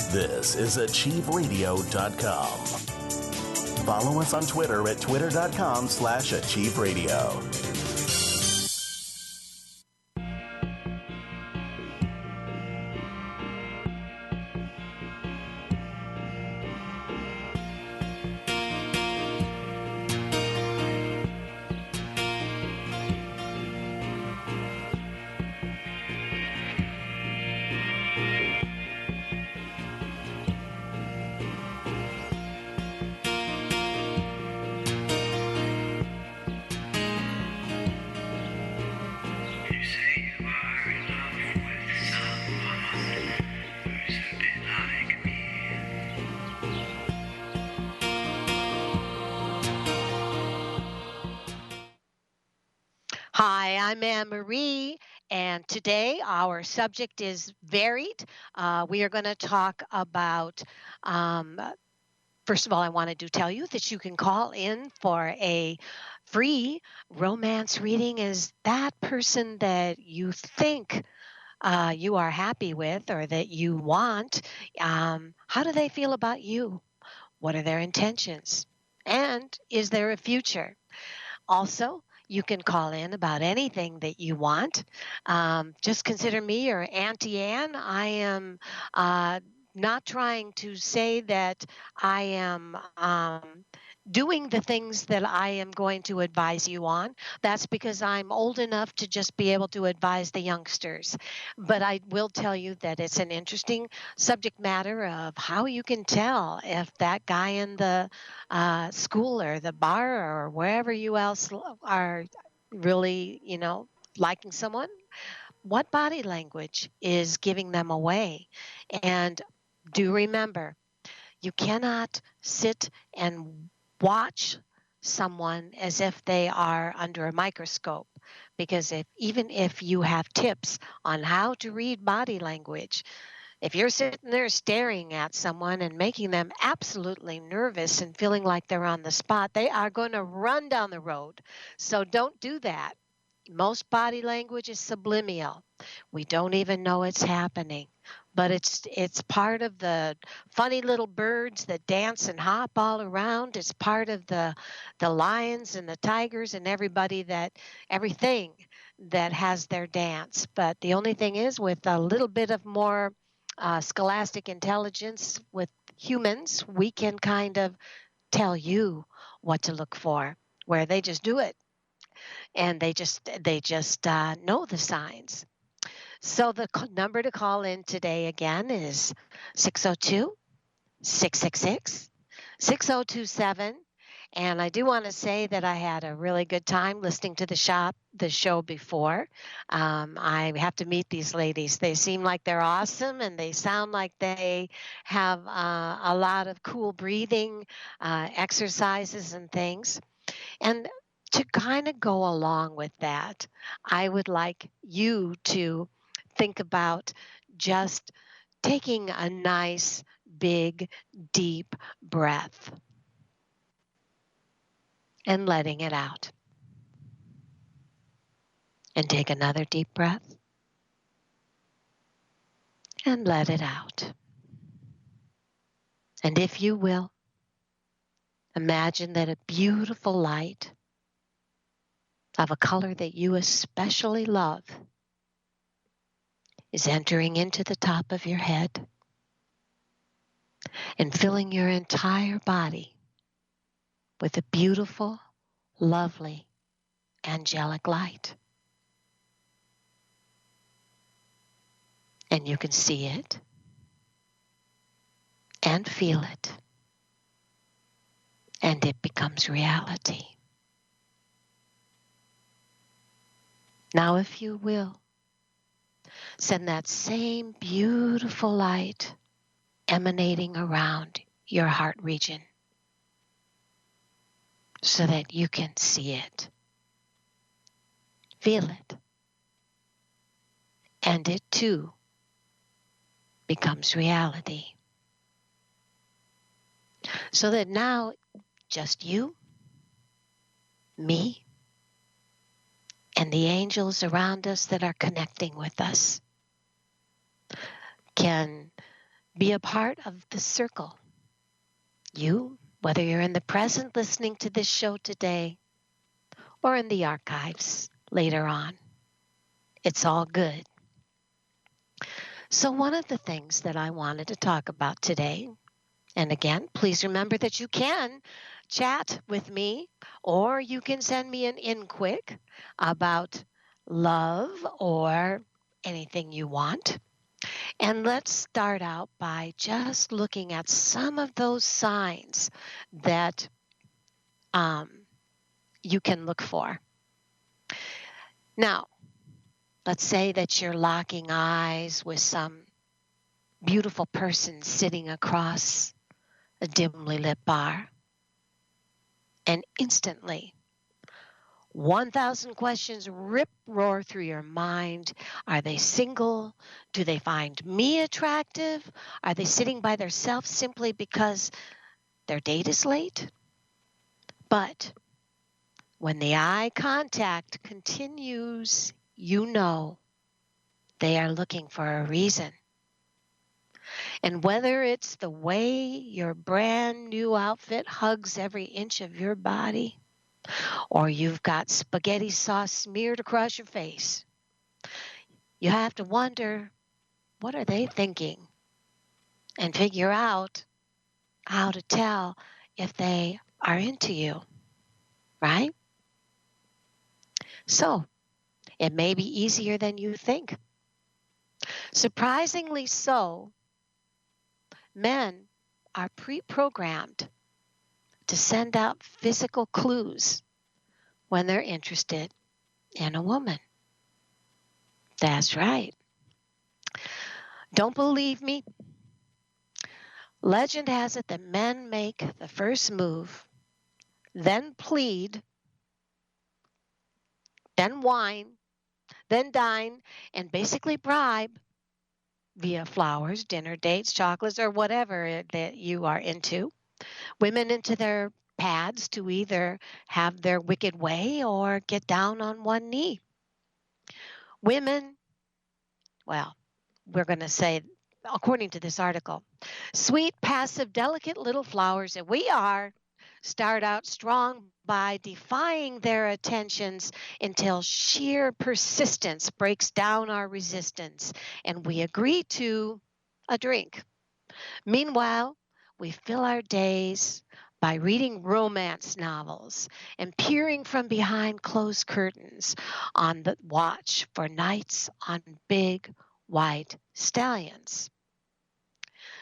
This is AchieveRadio.com. Follow us on Twitter at twitter.com/AchieveRadio. Hi, I'm Anne-Marie, and today our subject is varied. We are going to talk about, first of all, I wanted to tell you that you can call in for a free romance reading. Is that person that you think you are happy with or that you want? How do they feel about you? What are their intentions? And is there a future? Also, you can call in about anything that you want. Just consider me your Auntie Anne. I am not trying to say that I am doing the things that I am going to advise you on. That's because I'm old enough to just be able to advise the youngsters. But I will tell you that it's an interesting subject matter of how you can tell if that guy in the school or the bar or wherever you else are really, liking someone, what body language is giving them away. And do remember, you cannot sit and watch someone as if they are under a microscope, because even if you have tips on how to read body language, if you're sitting there staring at someone and making them absolutely nervous and feeling like they're on the spot, they are going to run down the road. So don't do that. Most body language is subliminal. We don't even know it's happening, but it's part of the funny little birds that dance and hop all around. It's part of the lions and the tigers and everything that has their dance. But the only thing is, with a little bit of more scholastic intelligence with humans, we can kind of tell you what to look for, where they just do it. And they just know the signs. So the number to call in today again is 602-666-6027. And I do want to say that I had a really good time listening to the show before. I have to meet these ladies. They seem like they're awesome, and they sound like they have a lot of cool breathing exercises and things. And to kind of go along with that, I would like you to think about just taking a nice, big, deep breath and letting it out. And take another deep breath and let it out. And if you will, imagine that a beautiful light of a color that you especially love is entering into the top of your head and filling your entire body with a beautiful, lovely, angelic light. And you can see it and feel it, and it becomes reality. Now, if you will, send that same beautiful light emanating around your heart region so that you can see it, feel it, and it too becomes reality. So that now just you, me, and the angels around us that are connecting with us can Be a part of the circle. You, whether you're in the present listening to this show today or in the archives later on, it's all good. So one of the things that I wanted to talk about today, and again, please remember that you can chat with me or you can send me an in quick about love or anything you want. And let's start out by just looking at some of those signs that you can look for. Now, let's say that you're locking eyes with some beautiful person sitting across a dimly lit bar. And instantly, 1,000 questions roar through your mind. Are they single? Do they find me attractive? Are they sitting by themselves simply because their date is late? But when the eye contact continues, you know they are looking for a reason. And whether it's the way your brand new outfit hugs every inch of your body, or you've got spaghetti sauce smeared across your face, you have to wonder, what are they thinking? And figure out how to tell if they are into you, right? So it may be easier than you think. Surprisingly so, men are pre-programmed to send out physical clues when they're interested in a woman. That's right. Don't believe me? Legend has it that men make the first move, then plead, then whine, then dine, and basically bribe via flowers, dinner dates, chocolates, or whatever that you are into. Women into their pads to either have their wicked way or get down on one knee. Women, well, we're going to say, according to this article, sweet, passive, delicate little flowers that we are, start out strong by defying their attentions until sheer persistence breaks down our resistance and we agree to a drink. Meanwhile, we fill our days by reading romance novels and peering from behind closed curtains on the watch for nights on big white stallions.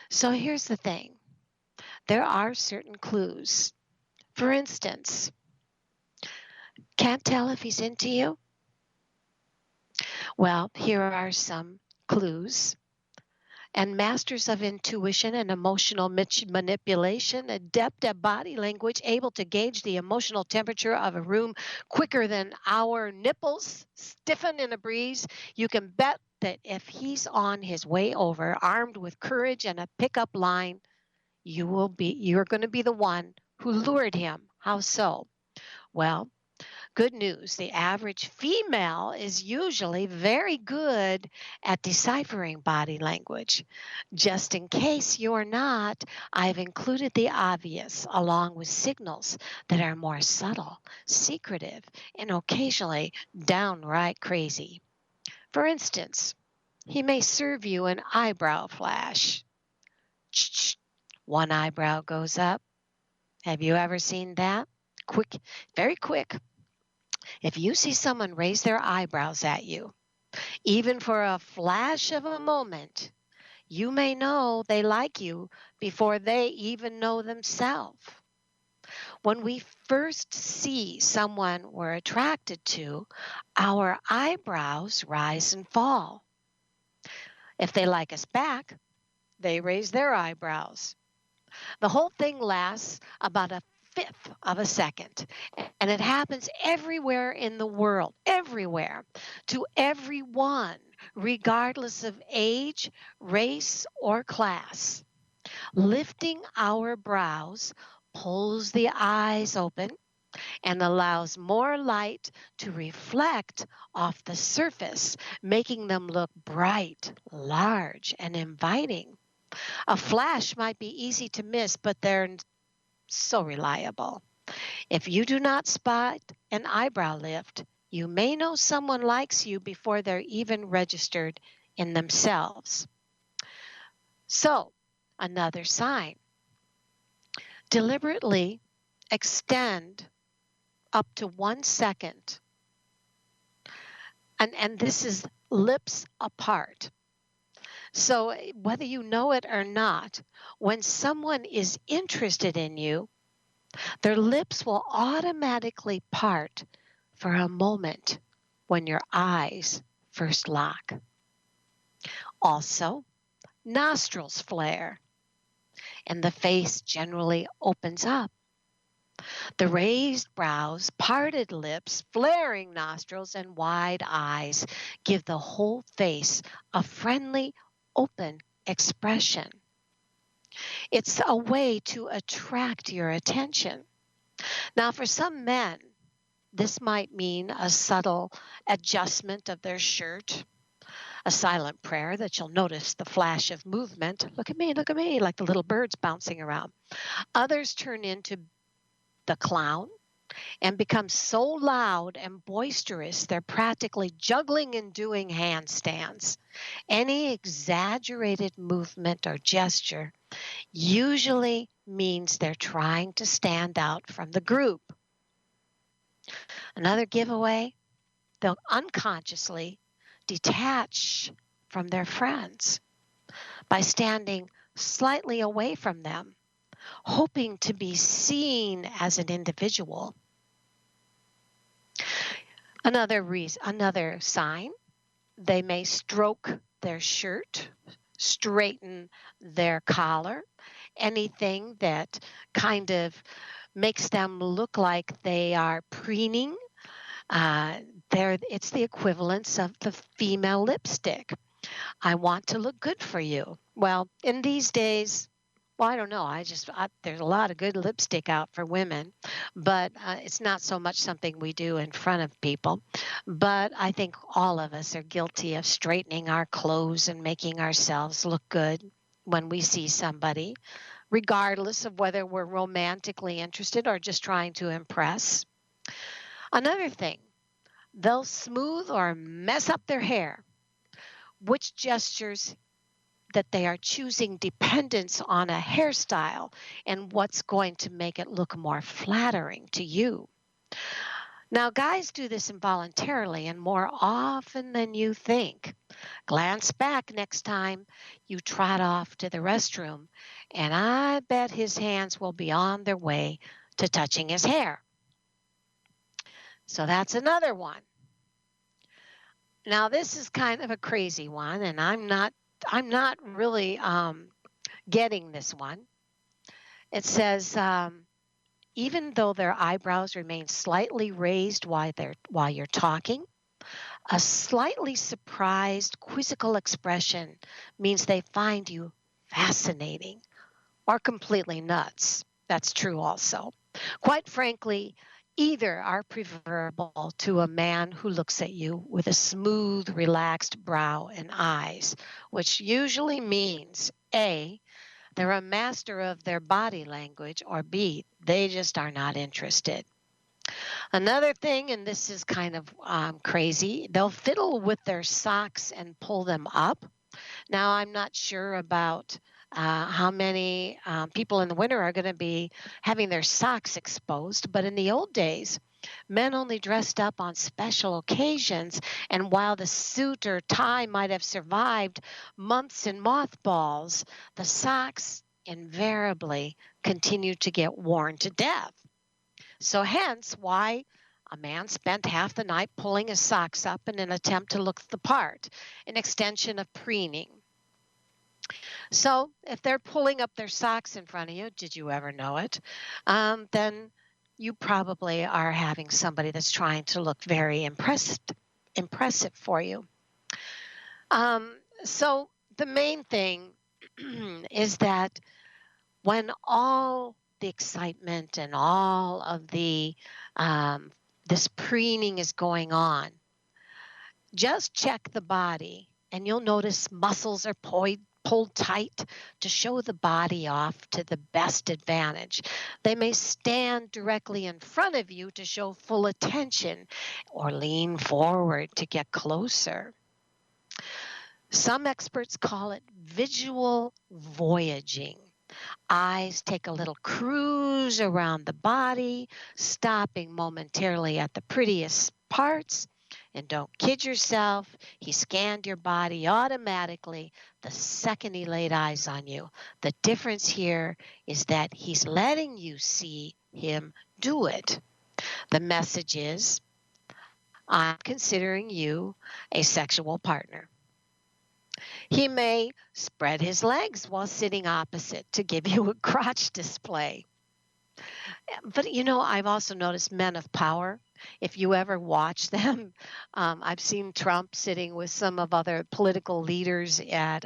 So here's the thing. There are certain clues. For instance, can't tell if he's into you? Well, here are some clues. And masters of intuition and emotional manipulation, adept at body language, able to gauge the emotional temperature of a room quicker than our nipples stiffen in a breeze. You can bet that if he's on his way over, armed with courage and a pickup line, you're going to be the one who lured him. How so? Well, good news. The average female is usually very good at deciphering body language. Just in case you're not, I've included the obvious along with signals that are more subtle, secretive, and occasionally downright crazy. For instance, he may serve you an eyebrow flash. One eyebrow goes up. Have you ever seen that? Quick, very quick. If you see someone raise their eyebrows at you, even for a flash of a moment, you may know they like you before they even know themselves. When we first see someone we're attracted to, our eyebrows rise and fall. If they like us back, they raise their eyebrows. The whole thing lasts about a fifth of a second, and it happens everywhere in the world, everywhere, to everyone, regardless of age, race, or class. Lifting our brows pulls the eyes open and allows more light to reflect off the surface, making them look bright, large, and inviting. A flash might be easy to miss, but they're so reliable. If you do not spot an eyebrow lift, you may know someone likes you before they're even registered in themselves. So, another sign. Deliberately extend up to 1 second. And this is lips apart. So, whether you know it or not, when someone is interested in you, their lips will automatically part for a moment when your eyes first lock. Also, nostrils flare and the face generally opens up. The raised brows, parted lips, flaring nostrils, and wide eyes give the whole face a friendly, open expression. It's a way to attract your attention. Now, for some men, this might mean a subtle adjustment of their shirt, a silent prayer that you'll notice the flash of movement. Look at me, like the little birds bouncing around. Others turn into the clown and become so loud and boisterous they're practically juggling and doing handstands. Any exaggerated movement or gesture usually means they're trying to stand out from the group. Another giveaway, they'll unconsciously detach from their friends by standing slightly away from them, hoping to be seen as an individual. Another sign, they may stroke their shirt, straighten their collar, anything that kind of makes them look like they are preening. It's the equivalence of the female lipstick. I want to look good for you. Well, in these days, well, I don't know. There's a lot of good lipstick out for women, but it's not so much something we do in front of people. But I think all of us are guilty of straightening our clothes and making ourselves look good when we see somebody, regardless of whether we're romantically interested or just trying to impress. Another thing, they'll smooth or mess up their hair, which gestures that they are choosing dependence on a hairstyle and what's going to make it look more flattering to you. Now, guys do this involuntarily and more often than you think. Glance back next time you trot off to the restroom, and I bet his hands will be on their way to touching his hair. So that's another one. Now, this is kind of a crazy one, and I'm not really getting this one. It says, even though their eyebrows remain slightly raised while you're talking, a slightly surprised, quizzical expression means they find you fascinating or completely nuts. That's true also. Quite frankly, either are preferable to a man who looks at you with a smooth, relaxed brow and eyes, which usually means A, they're a master of their body language, or B, they just are not interested. Another thing, and this is kind of crazy, they'll fiddle with their socks and pull them up. Now, I'm not sure about how many people in the winter are going to be having their socks exposed, but in the old days, men only dressed up on special occasions, and while the suit or tie might have survived months in mothballs, the socks invariably continued to get worn to death. So hence why a man spent half the night pulling his socks up in an attempt to look the part, an extension of preening. So if they're pulling up their socks in front of you, did you ever know it? Then you probably are having somebody that's trying to look very impressive for you. So the main thing is that when all the excitement and all of the this preening is going on, just check the body and you'll notice muscles are pulled tight to show the body off to the best advantage. They may stand directly in front of you to show full attention or lean forward to get closer. Some experts call it visual voyaging. Eyes take a little cruise around the body, stopping momentarily at the prettiest parts. And don't kid yourself, he scanned your body automatically the second he laid eyes on you. The difference here is that he's letting you see him do it. The message is, I'm considering you a sexual partner. He may spread his legs while sitting opposite to give you a crotch display. But I've also noticed men of power. If you ever watch them, I've seen Trump sitting with some of other political leaders at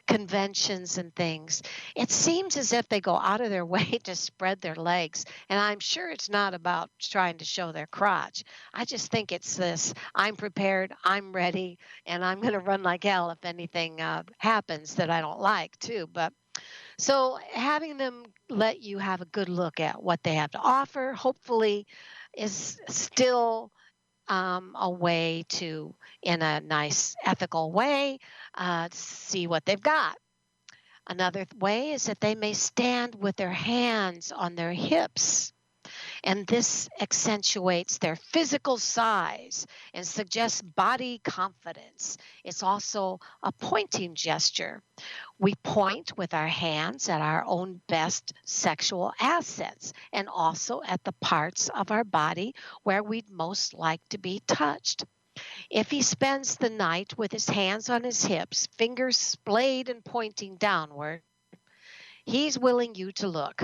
conventions and things. It seems as if they go out of their way to spread their legs. And I'm sure it's not about trying to show their crotch. I just think it's this: I'm prepared, I'm ready, and I'm going to run like hell if anything happens that I don't like, too. But so having them let you have a good look at what they have to offer, hopefully, is still a way to, in a nice, ethical way, see what they've got. Another way is that they may stand with their hands on their hips, and this accentuates their physical size and suggests body confidence. It's also a pointing gesture. We point with our hands at our own best sexual assets and also at the parts of our body where we'd most like to be touched. If he spends the night with his hands on his hips, fingers splayed and pointing downward, he's willing you to look.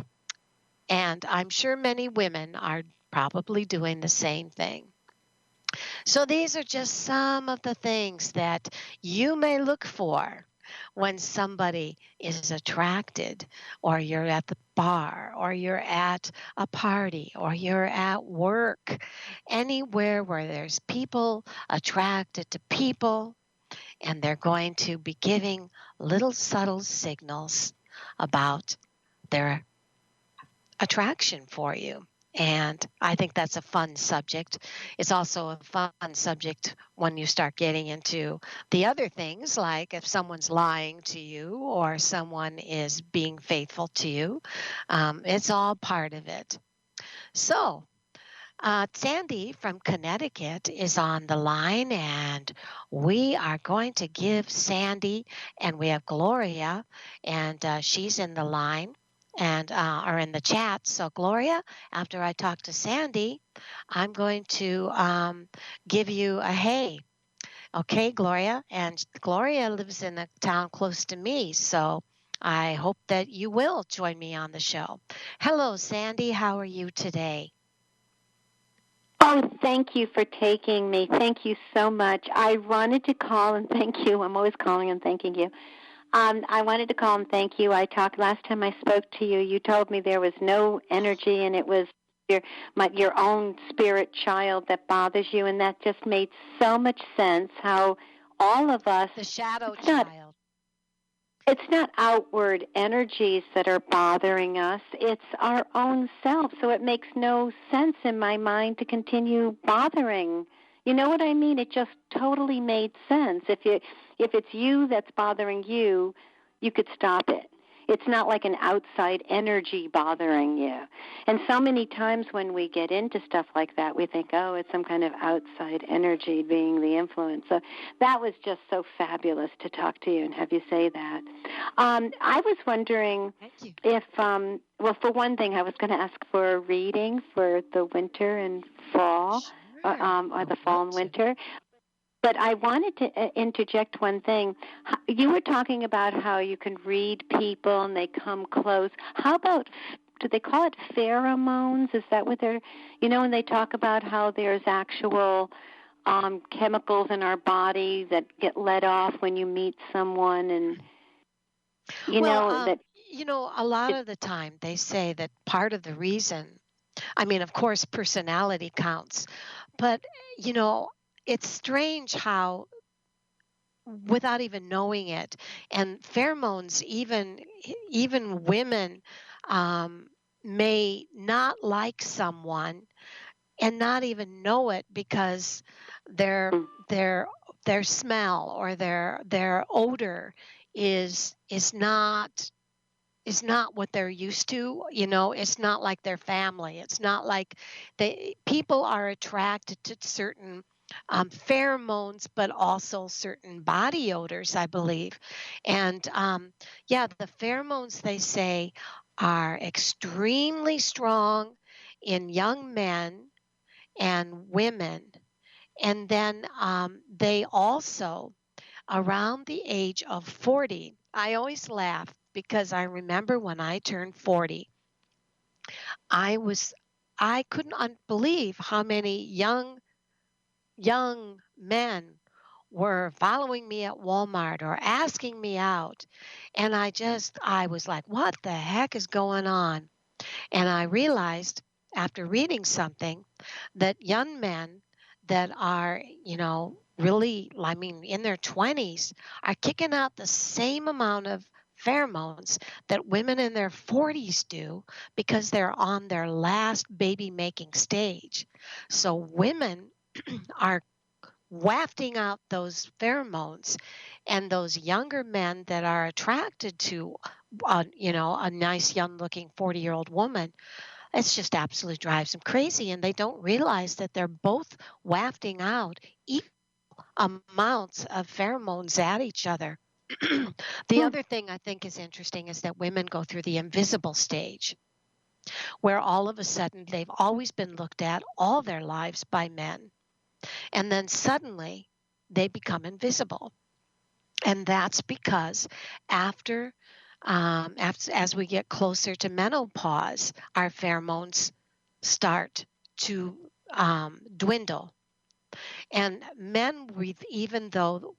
And I'm sure many women are probably doing the same thing. So these are just some of the things that you may look for when somebody is attracted, or you're at the bar, or you're at a party, or you're at work, anywhere where there's people attracted to people, and they're going to be giving little subtle signals about their attraction for you. And I think that's a fun subject. It's also a fun subject when you start getting into the other things, like if someone's lying to you or someone is being faithful to you. It's all part of it. So, Sandy from Connecticut is on the line, and we are going to give Sandy, and we have Gloria, and she's in the line and are in the chat. So, Gloria, after I talk to Sandy, I'm going to give you a hey. Okay, Gloria. And Gloria lives in a town close to me, so I hope that you will join me on the show. Hello, Sandy. How are you today? Oh, thank you for taking me. Thank you so much. I wanted to call and thank you. I'm always calling and thanking you. I wanted to call and thank you. Last time I spoke to you. You told me there was no energy, and it was your own spirit child that bothers you, and that just made so much sense. How all of us, the shadow child. It's not outward energies that are bothering us. It's our own self. So it makes no sense in my mind to continue bothering. You know what I mean? It just totally made sense. If it's you that's bothering you, you could stop it. It's not like an outside energy bothering you. And so many times when we get into stuff like that, we think, oh, it's some kind of outside energy being the influence. So that was just so fabulous to talk to you and have you say that. I was wondering if, well, for one thing, I was going to ask for a reading for the winter and fall, or the fall and winter. But I wanted to interject one thing. You were talking about how you can read people and they come close. How about, do they call it pheromones? Is that what they're, and they talk about how there's actual chemicals in our body that get let off when you meet someone, and, a lot of the time they say that part of the reason, of course, personality counts, but, it's strange how without even knowing it. And pheromones, even women um, may not like someone and not even know it because their Mm. their their smell or their odor is not what they're used to. It's not like their family. It's not like people are attracted to certain pheromones, but also certain body odors, I believe. And yeah, the pheromones, they say, are extremely strong in young men and women. And then they also, around the age of 40, I always laugh because I remember when I turned 40, I was I couldn't believe how many young men were following me at Walmart or asking me out. And I was like, what the heck is going on? And I realized after reading something that young men that are, really, I mean, in their 20s are kicking out the same amount of pheromones that women in their 40s do because they're on their last baby making stage. So women are wafting out those pheromones, and those younger men that are attracted to a nice young looking 40-year-old woman, it's just absolutely drives them crazy, and they don't realize that they're both wafting out equal amounts of pheromones at each other. The Mm. other thing I think is interesting is that women go through the invisible stage, where all of a sudden they've always been looked at all their lives by men, and then suddenly they become invisible. And that's because after, as we get closer to menopause, our pheromones start to dwindle. And men, even though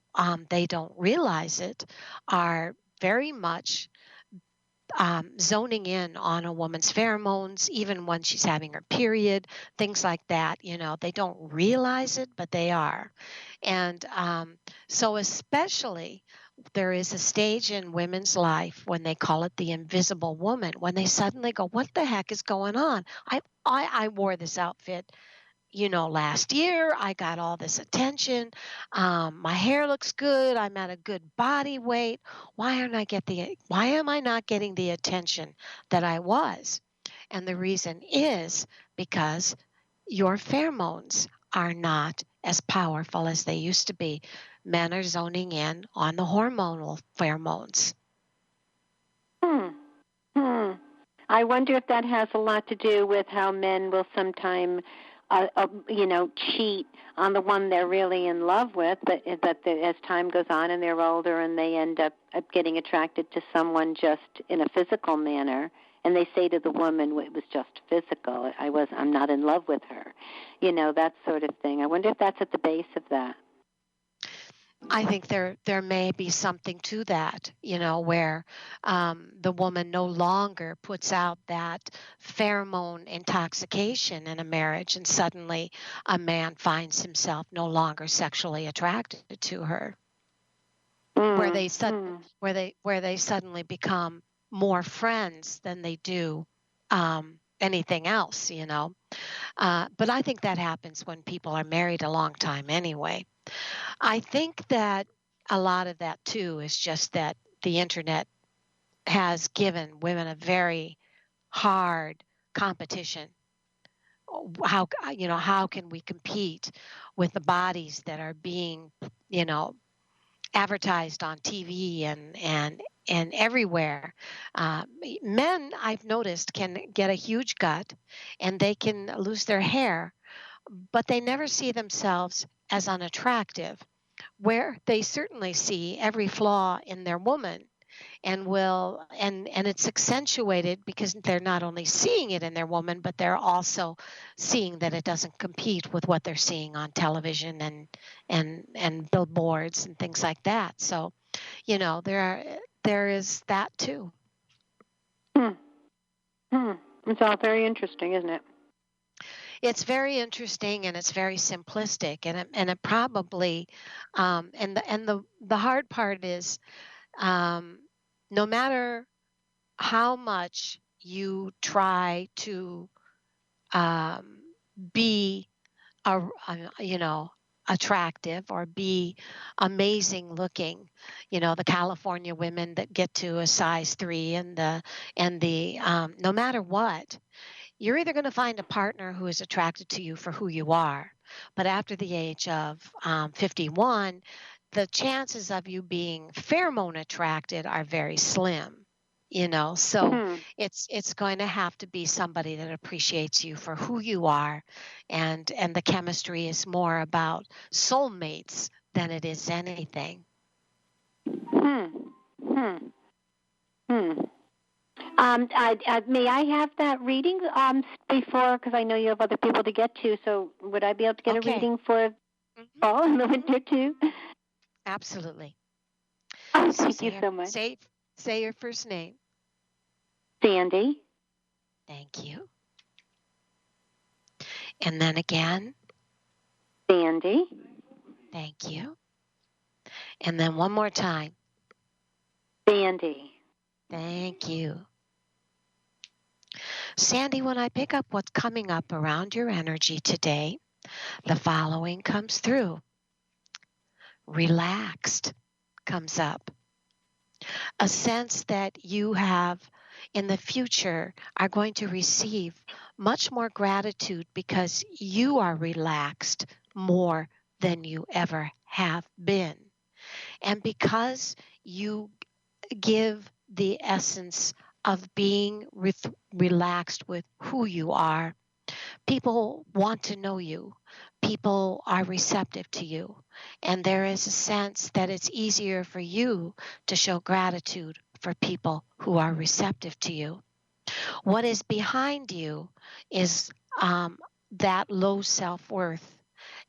they don't realize it, are very much zoning in on a woman's pheromones, even when she's having her period, things like that. They don't realize it, but they are. And so, especially, there is a stage in women's life when they call it the invisible woman, when they suddenly go, what the heck is going on? I wore this outfit, last year. I got all this attention. My hair looks good. I'm at a good body weight. Why am I not getting the attention that I was? And the reason is because your pheromones are not as powerful as they used to be. Men are zoning in on the hormonal pheromones. Hmm. Hmm. I wonder if that has a lot to do with how men will sometimes, cheat on the one they're really in love with, but as time goes on and they're older and they end up getting attracted to someone just in a physical manner, and they say to the woman, "Well, it was just physical. I'm not in love with her," that sort of thing. I wonder if that's at the base of that. I think there may be something to that, where the woman no longer puts out that pheromone intoxication in a marriage, and suddenly a man finds himself no longer sexually attracted to her, where they suddenly where they suddenly become more friends than they do anything else. But I think that happens when people are married a long time anyway. I think that a lot of that too is just that the internet has given women a very hard competition. How can we compete with the bodies that are being, you know, advertised on TV and everywhere? Men, I've noticed, can get a huge gut and they can lose their hair, but they never see themselves as unattractive, where they certainly see every flaw in their woman, and it's accentuated because they're not only seeing it in their woman, but they're also seeing that it doesn't compete with what they're seeing on television and billboards and things like that. So there is that too. Hmm. Hmm. It's all very interesting, isn't it? It's very interesting and it's very simplistic, and it probably and the hard part is, um, no matter how much you try to um, be you know, attractive or be amazing looking, the California women that get to a size 3, and the no matter what, you're either going to find a partner who is attracted to you for who you are. But after the age of 51, the chances of you being pheromone attracted are very slim. So Hmm. it's going to have to be somebody that appreciates you for who you are, and the chemistry is more about soulmates than it is anything. Hmm. Hmm. Hmm. May I have that reading before? Because I know you have other people to get to. So would I be able to get a Okay. reading for Hmm. fall and the winter too? Absolutely. Oh, So thank say you your, so much, say say your first name. Sandy. Thank you. And then again, Sandy. thank you. And then one more time, Sandy. thank you. Sandy, when I pick up what's coming up around your energy today, the following comes through. Relaxed comes up. A sense that you have in the future are going to receive much more gratitude because you are relaxed more than you ever have been. And because you give the essence of being relaxed with who you are, people want to know you. People are receptive to you. And there is a sense that it's easier for you to show gratitude for people who are receptive to you. What is behind you is that low self worth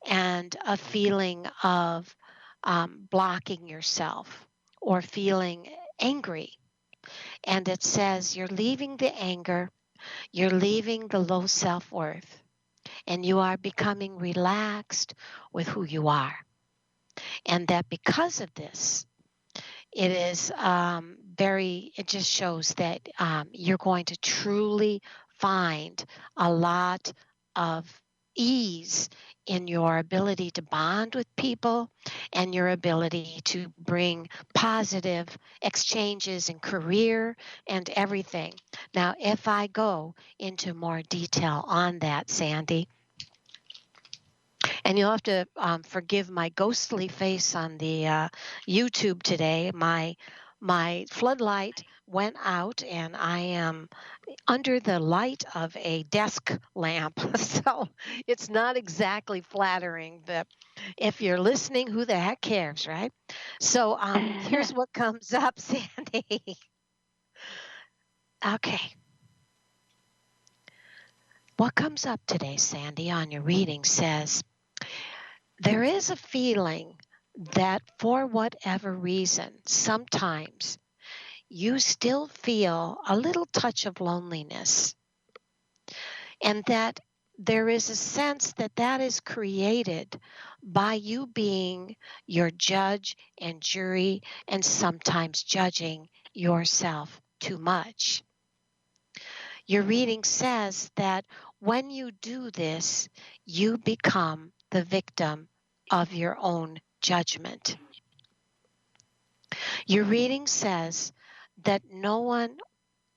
and a feeling of blocking yourself or feeling angry. And it says you're leaving the anger, you're leaving the low self worth, and you are becoming relaxed with who you are. And that because of this, it is it just shows that you're going to truly find a lot of ease in your ability to bond with people and your ability to bring positive exchanges in career and everything. Now, if I go into more detail on that, Sandy, and you'll have to forgive my ghostly face on the YouTube today. My floodlight went out, and I am under the light of a desk lamp, so it's not exactly flattering. But if you're listening, who the heck cares, right? So here's what comes up, Sandy. Okay, what comes up today, Sandy, on your reading says, there is a feeling that for whatever reason, sometimes you still feel a little touch of loneliness, and that there is a sense that that is created by you being your judge and jury and sometimes judging yourself too much. Your reading says that when you do this, you become the victim of your own judgment. Your reading says that no one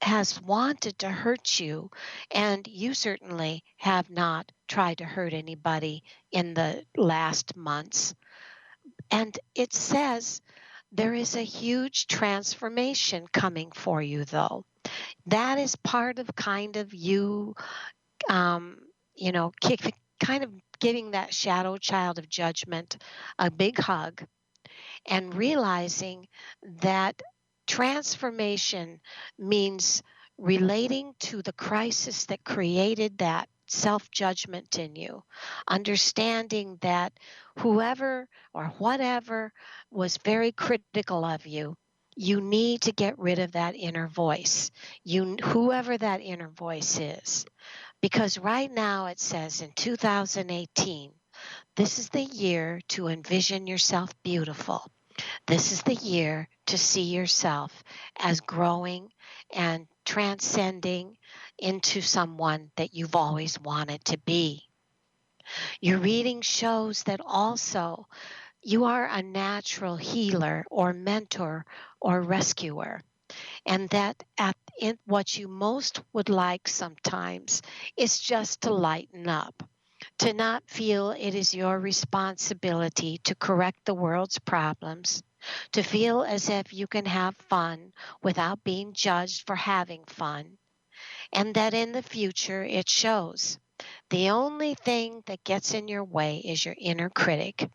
has wanted to hurt you, and you certainly have not tried to hurt anybody in the last months. And it says there is a huge transformation coming for you, though. That is part of kind of you, um, kind of giving that shadow child of judgment a big hug and realizing that transformation means relating to the crisis that created that self judgment in you, understanding that whoever or whatever was very critical of you. You need to get rid of that inner voice. Whoever that inner voice is, Because right now it says in 2018, this is the year to envision yourself beautiful. This is the year to see yourself as growing and transcending into someone that you've always wanted to be. Your reading shows that also you are a natural healer or mentor or rescuer, and that what you most would like sometimes is just to lighten up, to not feel it is your responsibility to correct the world's problems, to feel as if you can have fun without being judged for having fun, and that in the future it shows. The only thing that gets in your way is your inner critic,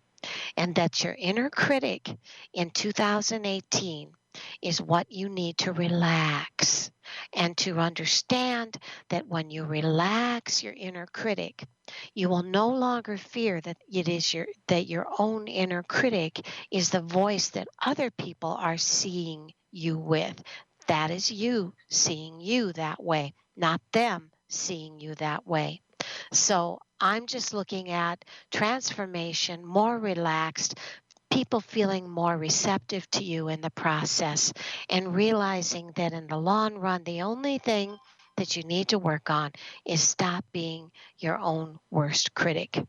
and that your inner critic in 2018 is what you need to relax, and to understand that when you relax your inner critic, you will no longer fear that your own inner critic is the voice that other people are seeing you with. That is you seeing you that way, not them seeing you that way. So I'm just looking at transformation, more relaxed, people feeling more receptive to you in the process, and realizing that in the long run, the only thing that you need to work on is stop being your own worst critic.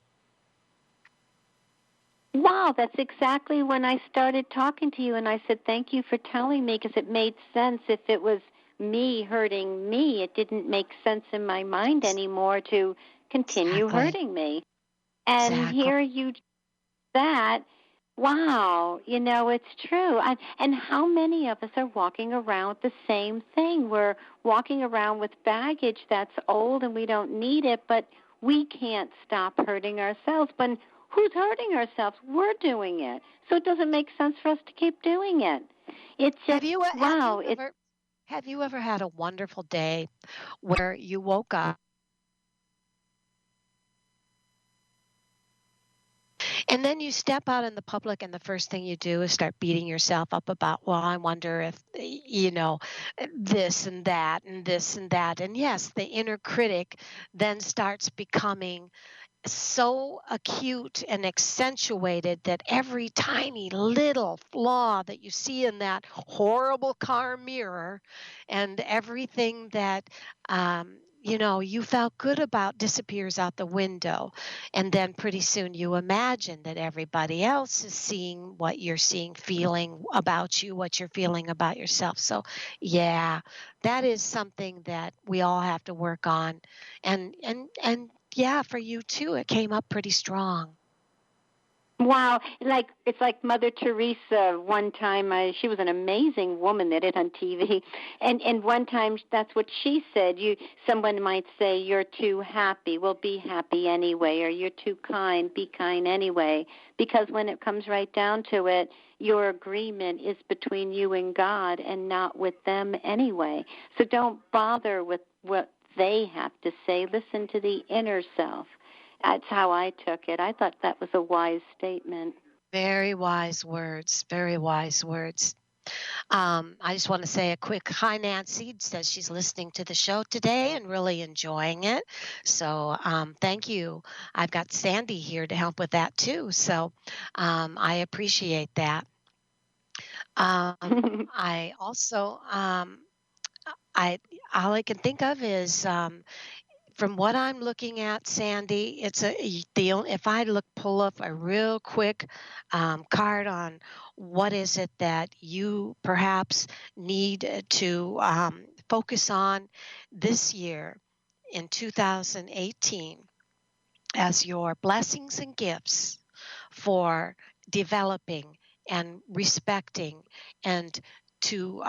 Wow, that's exactly when I started talking to you, and I said, thank you for telling me, because it made sense. If it was me hurting me, it didn't make sense in my mind anymore to continue Exactly. hurting me. And Exactly. here you that, wow, it's true. And how many of us are walking around with the same thing? We're walking around with baggage that's old and we don't need it, but we can't stop hurting ourselves. But who's hurting ourselves? We're doing it. So it doesn't make sense for us to keep doing it. It's just, Have you have wow. you ever have you ever had a wonderful day where you woke up and then you step out in the public and the first thing you do is start beating yourself up about, well, I wonder if, this and that and this and that. And yes, the inner critic then starts becoming so acute and accentuated that every tiny little flaw that you see in that horrible car mirror, and everything that you felt good about, disappears out the window. And then pretty soon you imagine that everybody else is seeing what you're seeing, feeling about you, what you're feeling about yourself. So yeah, that is something that we all have to work on. And yeah, for you too, it came up pretty strong. Wow, it's like Mother Teresa. One time, she was an amazing woman. They did on TV, and one time that's what she said. Someone might say you're too happy. Well, be happy anyway, or you're too kind. Be kind anyway, because when it comes right down to it, your agreement is between you and God, and not with them anyway. So don't bother with what they have to say. Listen to the inner self. That's how I took it. I thought that was a wise statement. Very wise words. Very wise words. I just want to say a quick hi. Nancy says she's listening to the show today and really enjoying it. So thank you. I've got Sandy here to help with that too. So I appreciate that. I also I all I can think of is from what I'm looking at, Sandy, if I pull up a real quick card on what is it that you perhaps need to focus on this year in 2018 as your blessings and gifts for developing and respecting, and to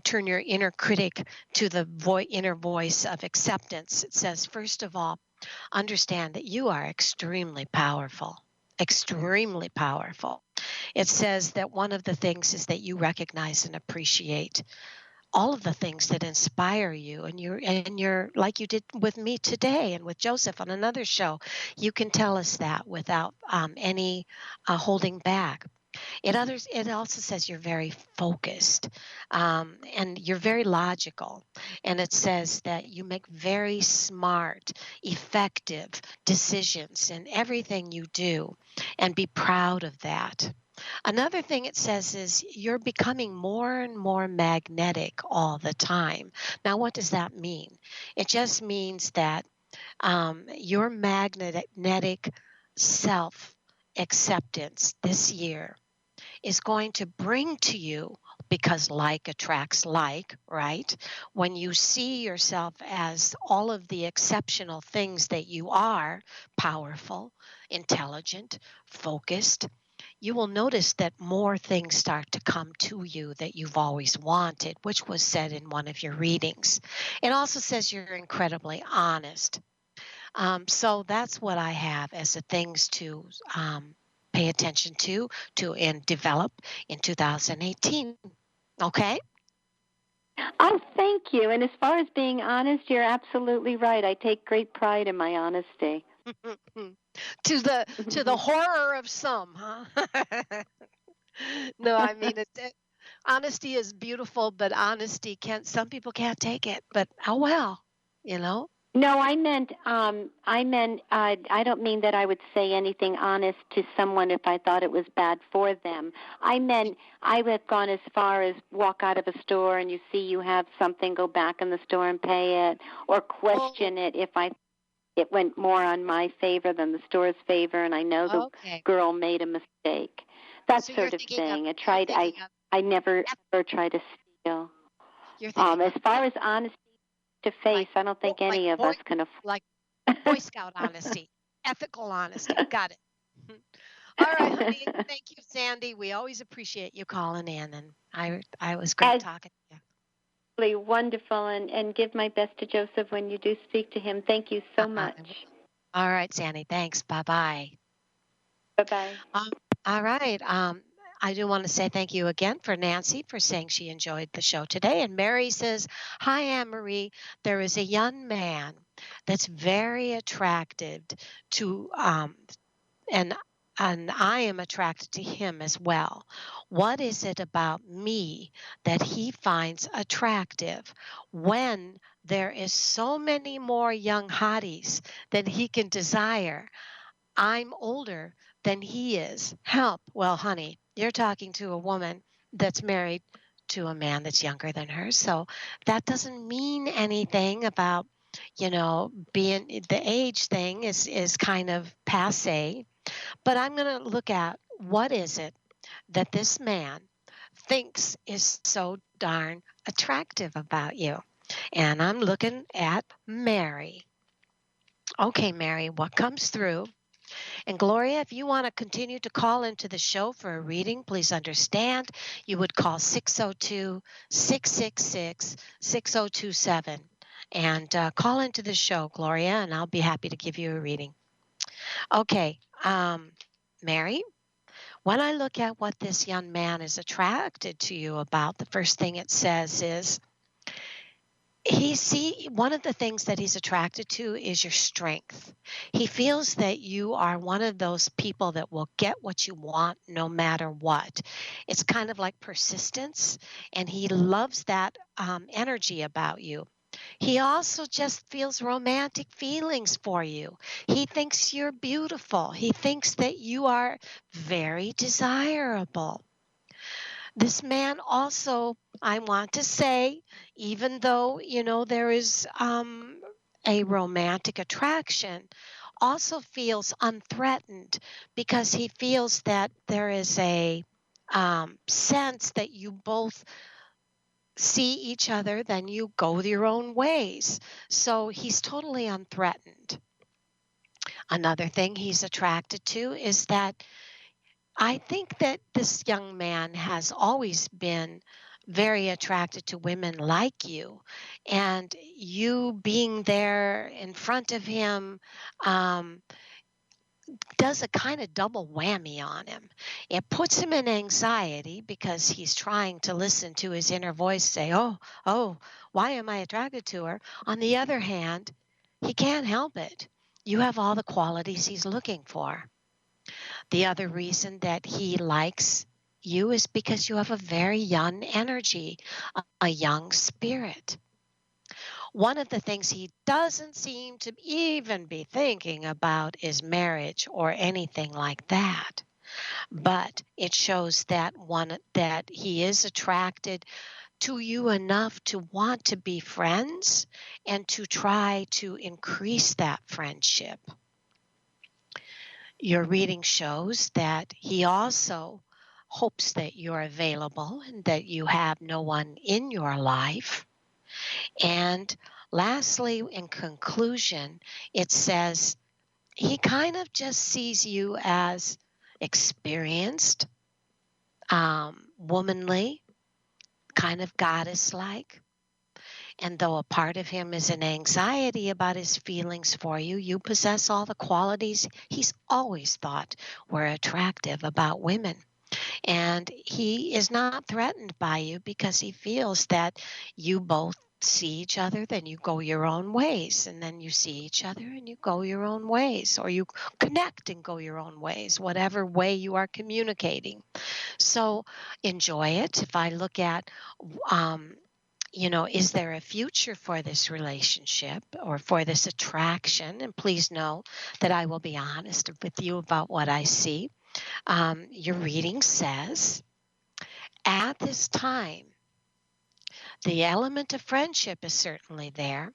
turn your inner critic to the inner voice of acceptance. It says, first of all, understand that you are extremely powerful. Extremely powerful. It says that one of the things is that you recognize and appreciate all of the things that inspire you, and you're like you did with me today and with Joseph on another show. You can tell us that without any holding back. It also says you're very focused, and you're very logical. And it says that you make very smart, effective decisions in everything you do, and be proud of that. Another thing it says is you're becoming more and more magnetic all the time. Now, what does that mean? It just means that your magnetic self acceptance this year is going to bring to you, because like attracts like, right? When you see yourself as all of the exceptional things that you are, powerful, intelligent, focused, you will notice that more things start to come to you that you've always wanted, which was said in one of your readings. It also says you're incredibly honest. So that's what I have as the things to pay attention to and develop in 2018. Okay? Oh, thank you. And as far as being honest, you're absolutely right. I take great pride in my honesty. To the horror of some, huh? No, I mean honesty is beautiful, but honesty can't. Some people can't take it. But oh well, you know. No, I don't mean that I would say anything honest to someone if I thought it was bad for them. I meant I would have gone as far as walk out of a store and you see you have something, go back in the store and pay it, or question it if it went more on my favor than the store's favor, and I know the girl made a mistake. That so sort of thing. I never ever try to steal. As far as honesty to face, I don't think any of us can afford. Like Boy Scout honesty, ethical honesty. Got it. All right, honey. Thank you, Sandy. We always appreciate you calling in, and I was great talking to you. Wonderful, and give my best to Joseph when you do speak to him. Thank you so much. All right, Sandy. Thanks. Bye-bye. Bye-bye. All right. I do want to say thank you again for Nancy for saying she enjoyed the show today. And Mary says, hi, Anne-Marie. There is a young man that's very attracted to, and I am attracted to him as well. What is it about me that he finds attractive when there is so many more young hotties that he can desire? I'm older than he is. Help. Well, honey, you're talking to a woman that's married to a man that's younger than her. So that doesn't mean anything about, being the age thing is kind of passe. But I'm going to look at what is it that this man thinks is so darn attractive about you. And I'm looking at Mary. Okay, Mary, what comes through? And Gloria, if you want to continue to call into the show for a reading, please understand you would call 602-666-6027 and call into the show, Gloria, and I'll be happy to give you a reading. Okay, Mary, when I look at what this young man is attracted to you about, the first thing it says is, one of the things that he's attracted to is your strength. He feels that you are one of those people that will get what you want no matter what. It's kind of like persistence, and he loves that energy about you. He also just feels romantic feelings for you. He thinks you're beautiful. He thinks that you are very desirable. This man also, I want to say, even though, there is a romantic attraction, also feels unthreatened because he feels that there is a sense that you both see each other, then you go your own ways. So he's totally unthreatened. Another thing he's attracted to is that I think that this young man has always been very attracted to women like you, and you being there in front of him does a kind of double whammy on him. It puts him in anxiety because he's trying to listen to his inner voice say, oh, why am I attracted to her? On the other hand, he can't help it. You have all the qualities he's looking for. The other reason that he likes you is because you have a very young energy, a young spirit. One of the things he doesn't seem to even be thinking about is marriage or anything like that. But it shows that he is attracted to you enough to want to be friends and to try to increase that friendship. Your reading shows that he also hopes that you're available and that you have no one in your life. And lastly, in conclusion, it says he kind of just sees you as experienced, womanly, kind of goddess-like. And though a part of him is an anxiety about his feelings for you, you possess all the qualities he's always thought were attractive about women. And he is not threatened by you because he feels that you both see each other, then you go your own ways, and then you see each other and you go your own ways, or you connect and go your own ways, whatever way you are communicating. So enjoy it. If I look at, is there a future for this relationship or for this attraction? And please know that I will be honest with you about what I see. Your reading says, at this time, the element of friendship is certainly there,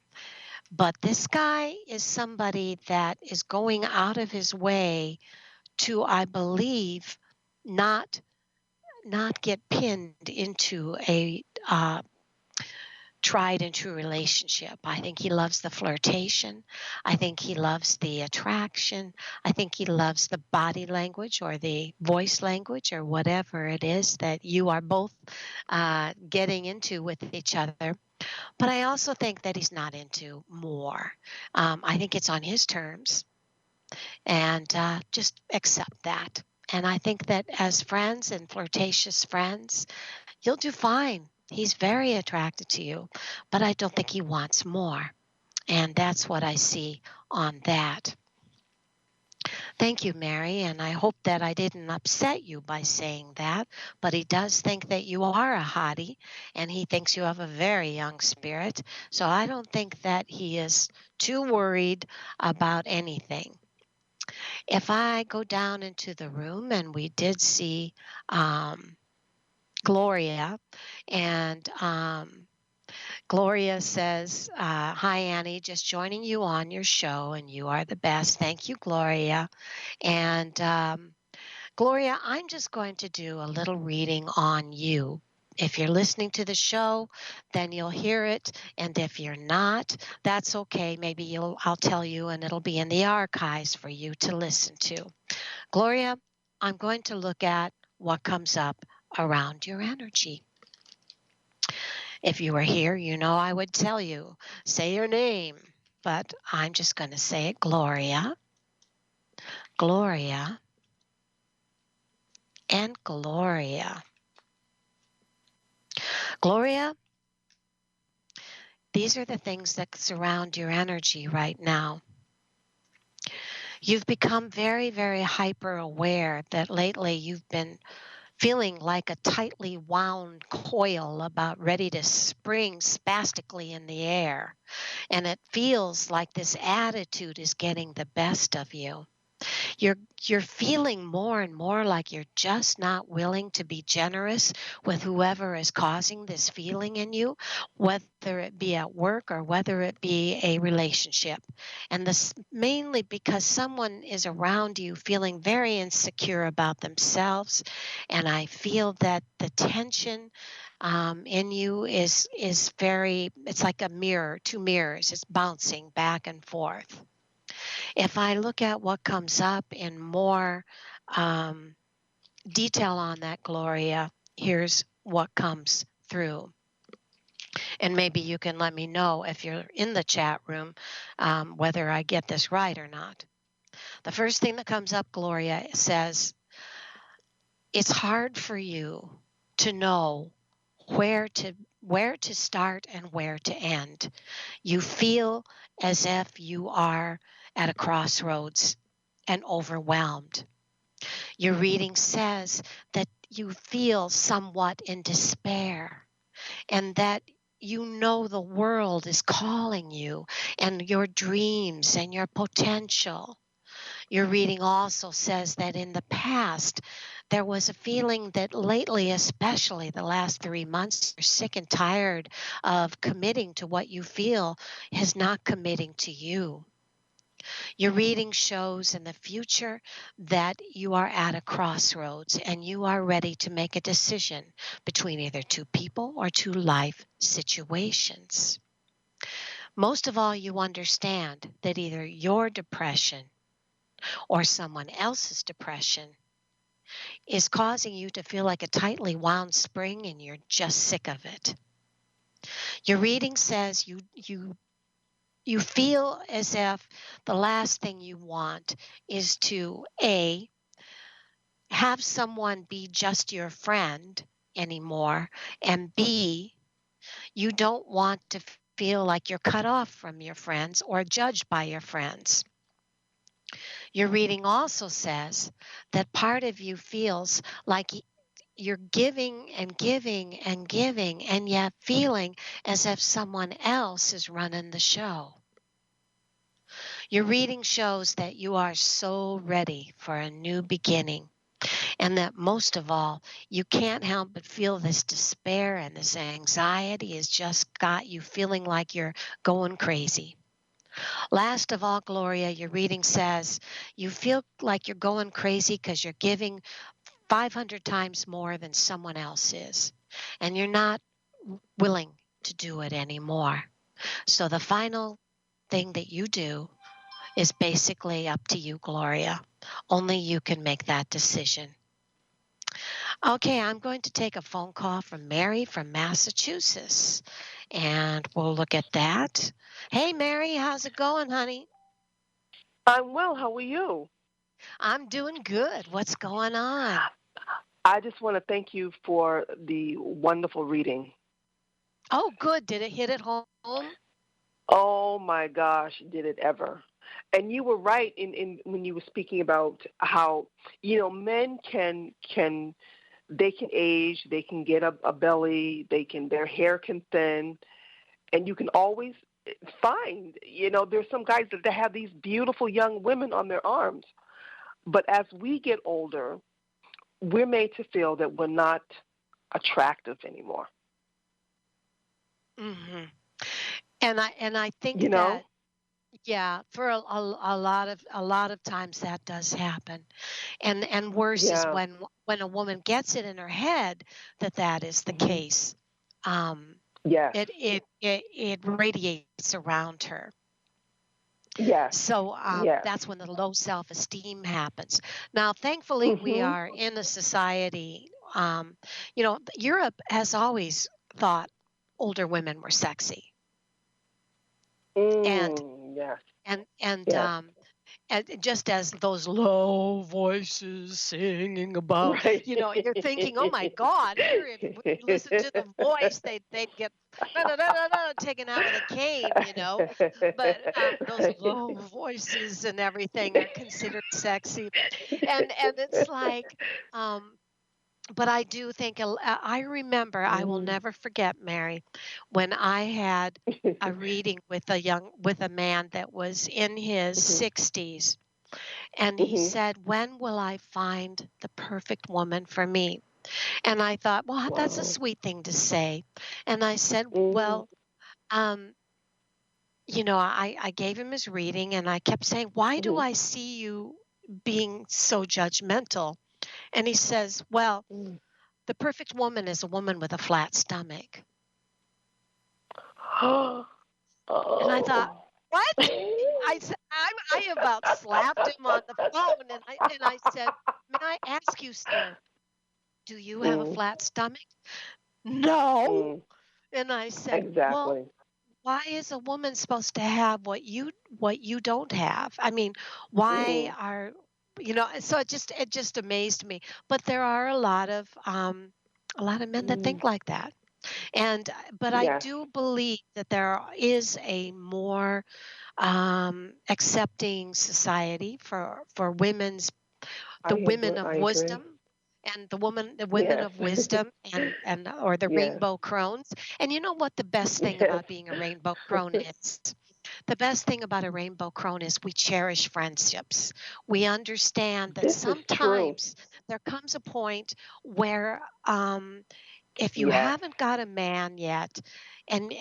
but this guy is somebody that is going out of his way to, I believe, not get pinned into a tried and true relationship. I think he loves the flirtation. I think he loves the attraction. I think he loves the body language or the voice language or whatever it is that you are both getting into with each other. But I also think that he's not into more. I think it's on his terms, and just accept that. And I think that as friends and flirtatious friends, you'll do fine. He's very attracted to you, but I don't think he wants more. And that's what I see on that. Thank you, Mary, and I hope that I didn't upset you by saying that, but he does think that you are a hottie, and he thinks you have a very young spirit, so I don't think that he is too worried about anything. If I go down into the room, and we did see Gloria, and Gloria says, hi, Annie, just joining you on your show, and you are the best. Thank you, Gloria. And Gloria, I'm just going to do a little reading on you. If you're listening to the show, then you'll hear it. And if you're not, that's okay. Maybe I'll tell you, and it'll be in the archives for you to listen to. Gloria, I'm going to look at what comes up around your energy. If you were here, I would tell you, say your name, but I'm just going to say it, Gloria, Gloria, and Gloria. Gloria, these are the things that surround your energy right now. You've become very, very hyper aware that lately you've been feeling like a tightly wound coil about ready to spring spastically in the air. And it feels like this attitude is getting the best of you. You're feeling more and more like you're just not willing to be generous with whoever is causing this feeling in you, whether it be at work or whether it be a relationship. And this mainly because someone is around you feeling very insecure about themselves. And I feel that the tension in you is very, it's like a mirror, two mirrors. It's bouncing back and forth. If I look at what comes up in more detail on that, Gloria, here's what comes through. And maybe you can let me know if you're in the chat room whether I get this right or not. The first thing that comes up, Gloria, says, it's hard for you to know where to start and where to end. You feel as if you are at a crossroads and overwhelmed. Your reading says that you feel somewhat in despair and that you know the world is calling you and your dreams and your potential. Your reading also says that in the past, there was a feeling that lately, especially the last 3 months, you're sick and tired of committing to what you feel is not committing to you. Your reading shows in the future that you are at a crossroads and you are ready to make a decision between either two people or two life situations. Most of all, you understand that either your depression or someone else's depression is causing you to feel like a tightly wound spring and you're just sick of it. Your reading says you feel as if the last thing you want is to A, have someone be just your friend anymore, and B, you don't want to feel like you're cut off from your friends or judged by your friends. Your reading also says that part of you feels like you're giving and giving and giving, and yet feeling as if someone else is running the show. Your reading shows that you are so ready for a new beginning, and that most of all, you can't help but feel this despair and this anxiety has just got you feeling like you're going crazy. Last of all, Gloria, your reading says you feel like you're going crazy because you're giving 500 times more than someone else is, and you're not willing to do it anymore. So the final thing that you do is basically up to you, Gloria. Only you can make that decision. Okay, I'm going to take a phone call from Mary from Massachusetts, and we'll look at that. Hey, Mary, how's it going, honey? I'm well. How are you? I'm doing good. What's going on? I just want to thank you for the wonderful reading. Oh, good. Did it hit it home? Oh my gosh, did it ever? And you were right in when you were speaking about how men can they can age, they can get a belly, their hair can thin, and you can always find there's some guys that have these beautiful young women on their arms, but as we get older, we're made to feel that we're not attractive anymore. Mm-hmm. And I think You know? that yeah, for a lot of times that does happen, and worse is Yeah. when a woman gets it in her head that is the Hmm. case. Um, Yes. it radiates around her. Yes. So Yes. that's when the low self-esteem happens. Now, thankfully, we Mhm. are in a society. Europe has always thought older women were sexy, and Yes. and and Yes. um, and just as those low voices singing about, Right. you're thinking, oh my God, here if you listen to the voice, they'd get da, da, da, da, da, taken out with a cane. But those low voices and everything are considered sexy, and it's like, um, but I do think I remember I will Mhm. never forget, Mary, when I had a reading with a man that was in his Mhm. 60s, and he Mhm. said, when will I find the perfect woman for me? And I thought, well, that's a Wow. sweet thing to say. And I said, Mhm. well, um, I gave him his reading and I kept saying, why do Mhm. I see you being so judgmental? And he says, well, Mhm. the perfect woman is a woman with a flat stomach. And I thought, Oh. what? I about slapped him on the phone, and I said, may I ask you, sir, do you have a Mm. flat stomach? No. Mm. And I said, well, Exactly. why is a woman supposed to have what you don't have? I mean, why Mm. are so it just amazed me. But there are a lot of men that Mm. think like that. And but I Yes. do believe that there is a more accepting society for women's the women of I agree. wisdom, and the women Yes. of wisdom, and or the Yes. rainbow crones. And you know what the best thing Yes. about being a rainbow crone is? The best thing about a rainbow crone is we cherish friendships. We understand that This is true. sometimes there comes a point where if you Yes. haven't got a man yet, and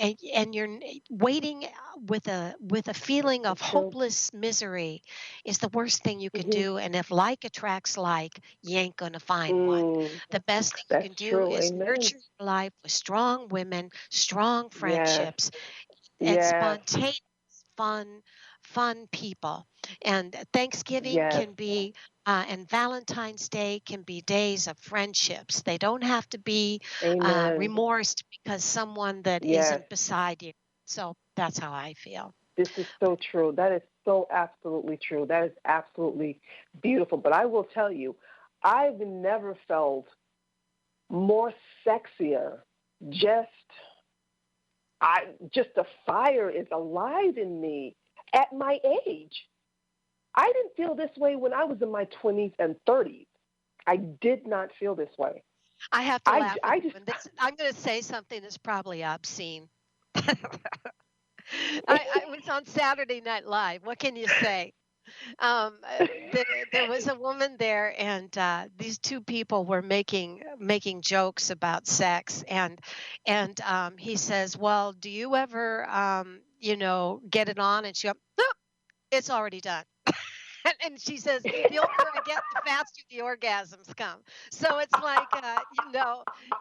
you're waiting with a feeling It's of true. hopeless misery, is the worst thing you could Hmm. do. And if like attracts like, you ain't gonna find one. Mm, The best thing you that's can do true. is Amen. nurture your life with strong women, strong Yes. friendships, and Yes. spontaneous, fun people. And Thanksgiving Yes. can be and Valentine's Day can be days of friendships. They don't have to be Amen. remorsed because someone that Yes. isn't beside you. So that's how I feel. This is so true. That is so absolutely true. That is absolutely beautiful. But I will tell you, I've never felt more sexier. Just just the fire is alive in me at my age. I didn't feel this way when I was in my 20s and 30s. I did not feel this way. I have to I, laugh with I you. just, And I'm going to say something that's probably obscene. I was on Saturday Night Live. What can you say? There was a woman there, and these two people were making jokes about sex, and he says, "Well, do you ever, get it on?" And she goes, "No, it's already done." And she says, "The older I get, the faster the orgasms come." So it's like,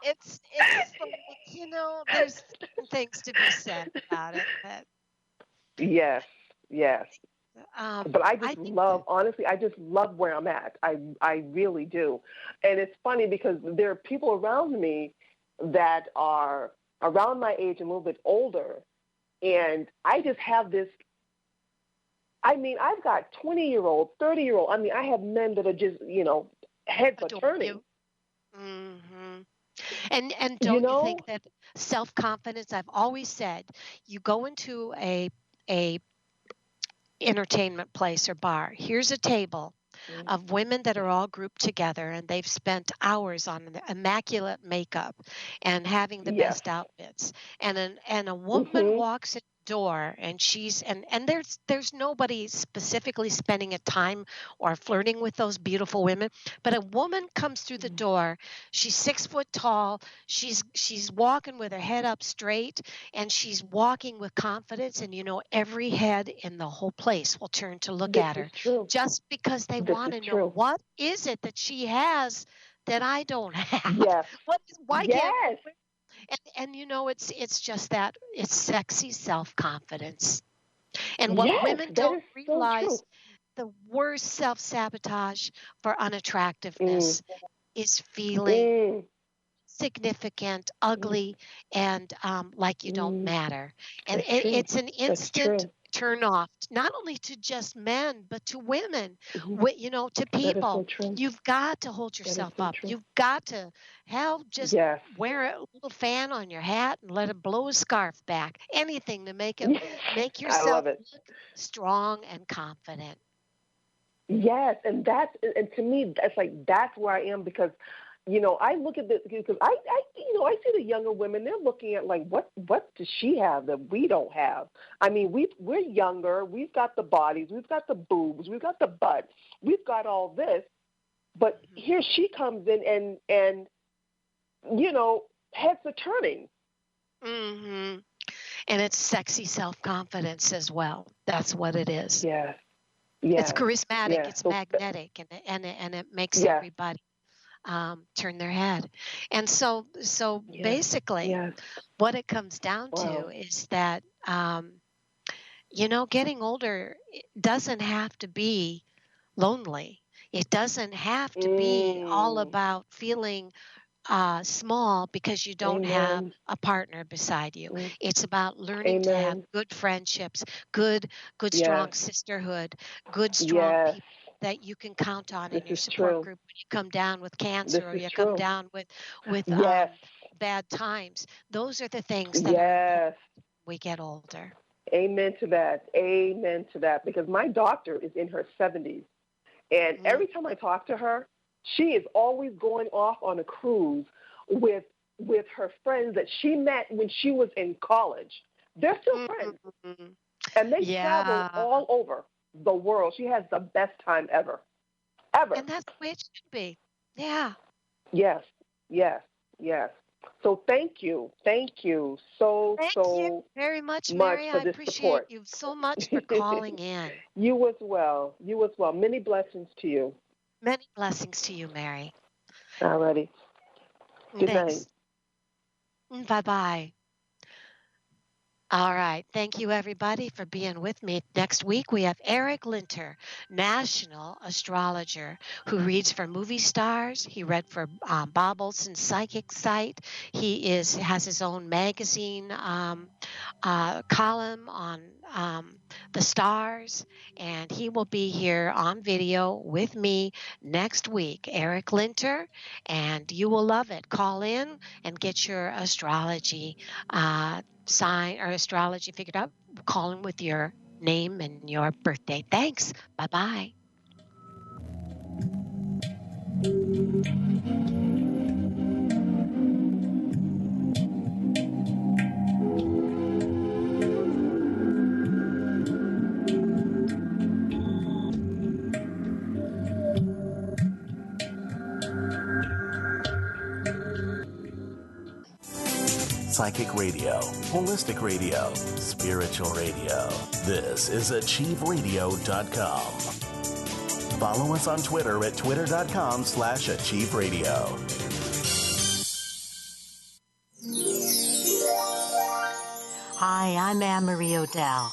it's like, there's certain things to be said about it, but yes, yes. But I just I think that. love, honestly, I just love where I'm at. I really do. And it's funny because there are people around me that are around my age and a little bit older. And I just have this, I mean, I've got 20-year-old, 30-year-old. I mean, I have men that are just, heads are Adore turning, you. Hmm. And you don't you know? think that self-confidence, I've always said, you go into a entertainment place or bar. Here's a table of women that are all grouped together, and they've spent hours on the immaculate makeup and having the Yes. best outfits. And a woman Hmm. walks in the door, and and there's nobody specifically spending a time or flirting with those beautiful women, but a woman comes through the door. She's 6 foot tall. She's walking with her head up straight, and she's walking with confidence, and every head in the whole place will turn to look This at is her, true. just because they This want is to know, true. what is it that she has that I don't have. Yes. Why can't I Yes. wear? And it's just that, it's sexy self-confidence. And what Yes. women That don't is so true. realize, the worst self-sabotage for Mm. unattractiveness is feeling Mm. significant, Mm. ugly, and like you don't Mm. matter. And That's true. it's an That's instant true. turn off, not only to just men, but to women, Hmm. to That is so people. true. You've got to hold That is yourself so up. true. You've got to just Yes. wear a little fan on your hat and let it blow a scarf back. Anything to Yes. make I yourself love it. look strong and confident. Yes, and to me that's where I am because I look at this because I see the younger women, they're looking at like what does she have that we don't have? I mean, we're younger, we've got the bodies, we've got the boobs, we've got the butt, we've got all this, but here she comes in and heads are turning. Hmm. And it's sexy self-confidence as well. That's what it is. Yes, It's yes, charismatic, yes. it's So magnetic, and it makes yes, everybody turn their head. And so yes, basically, yes. what it comes down to Wow. is that getting older, doesn't have to be lonely. It doesn't have to be all Mm, about feeling small because you don't have amen. a partner beside you. Mm, It's about learning to have amen. good friendships, good, good, Yes, strong sisterhood, good, strong yes. people that you can count on This in your is support true. group when you come down with This cancer, or is you come true. down with Yes, bad times. Those are the things that are important yes. when we get older. Amen to that. Amen to that. Because my doctor is in her 70s, And every time I talk to her, she is always going off on a cruise with her friends that she met when she was in college. They're still friends. And they travel all over the world. She has the best time ever. Ever. And that's the way it should be. Yeah. Yes, yes, yes. So thank you so Thank you very much, much Mary. for I this appreciate support. you so much for calling in. You as well. You as well. Many blessings to you. Many blessings to you, Mary. All righty. Good Thanks. night. Bye-bye. All right. Thank you, everybody, for being with me. Next week, we have Eric Linter, national astrologer who reads for movie stars. He read for Bob Olson's Psychic Site. He has his own magazine column on the stars, and he will be here on video with me next week. Eric Linter, and you will love it. Call in and get your astrology sign or astrology figured out. Call in with your name and your birthday. Thanks. Bye-bye. Psychic radio, holistic radio, spiritual radio. This is achieveradio.com. Follow us on Twitter at twitter.com/achieveradio. Hi, I'm Anne Marie Odell.